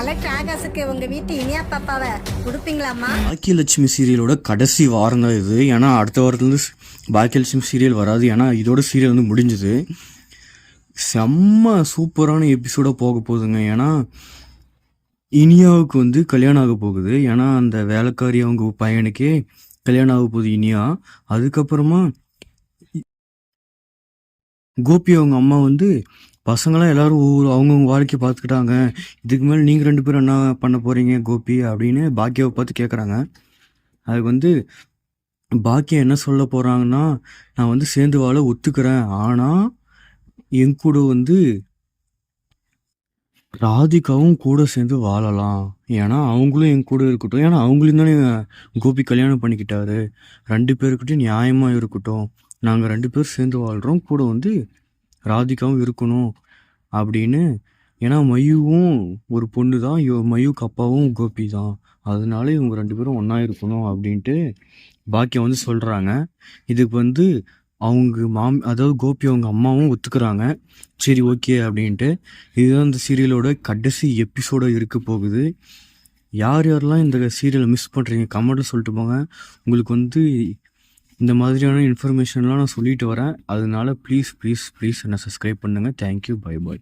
Collector ஆகாசுக்கு உங்க வீட்டு இனியா பாப்பாவை கொடுப்பீங்களாமா? பாக்கியலட்சுமி சீரியலோட கடைசி வாரம் தான் இது. ஏன்னா அடுத்த வாரத்துலேருந்து பாக்கியலட்சுமி சீரியல் வராது. ஏன்னா இதோட சீரியல் வந்து முடிஞ்சுது. செம்ம சூப்பரான எபிசோடாக போக போகுதுங்க. ஏன்னா இனியாவுக்கு வந்து கல்யாணம் ஆக போகுது. ஏன்னா அந்த வேலைக்காரி அவங்க பையனுக்கே கல்யாணம் ஆக போகுது இனியா. அதுக்கப்புறமா கோபி அவங்க அம்மா வந்து பசங்களாம் எல்லாரும் ஒவ்வொரு அவங்கவுங்க வாழ்க்கையை பார்த்துக்கிட்டாங்க. இதுக்கு மேலே நீங்கள் 2 பேரும் என்ன பண்ண போகிறீங்க கோபி அப்படின்னு பாக்கியாவை பார்த்து கேட்குறாங்க. அதுக்கு வந்து பாக்கியா என்ன சொல்ல போகிறாங்கன்னா, நான் வந்து சேர்ந்து வாழ ஒத்துக்கிறேன், ஆனால் என் கூட வந்து ராதிகாவும் கூட சேர்ந்து வாழலாம், ஏன்னா அவங்களும் என் கூட இருக்கட்டும், ஏன்னா அவங்களையும் தானே கோபி கல்யாணம் பண்ணிக்கிட்டாரு, 2 பேருக்கிட்டையும் நியாயமாக இருக்கட்டும், நாங்கள் 2 பேர் சேர்ந்து வாழ்கிறோம், கூட வந்து ராதிகாவும் இருக்கணும் அப்படின்னு. ஏன்னா மையுவும் ஒரு பொண்ணு தான், மையுக்கு அப்பாவும் கோபி தான், அதனால இவங்க 2 பேரும் ஒன்றா இருக்கணும் அப்படின்ட்டு பாக்கியம் வந்து சொல்கிறாங்க. இதுக்கு வந்து அவங்க அதாவது கோபி அவங்க அம்மாவும் ஒத்துக்கிறாங்க. சரி ஓகே அப்படின்ட்டு. இதுதான் இந்த சீரியலோட கடைசி எபிசோடாக இருக்க போகுது. யார் யாரெல்லாம் இந்த சீரியலை மிஸ் பண்ணுறீங்க கமெண்ட்டில் சொல்லிட்டு போங்க. உங்களுக்கு வந்து இந்த மாதிரியான இன்ஃபர்மேஷன்லாம் நான் சொல்லிட்டு வரேன். அதனால ப்ளீஸ் ப்ளீஸ் ப்ளீஸ் என்னை சப்ஸ்கிரைப் பண்ணுங்கள். Thank you, bye bye.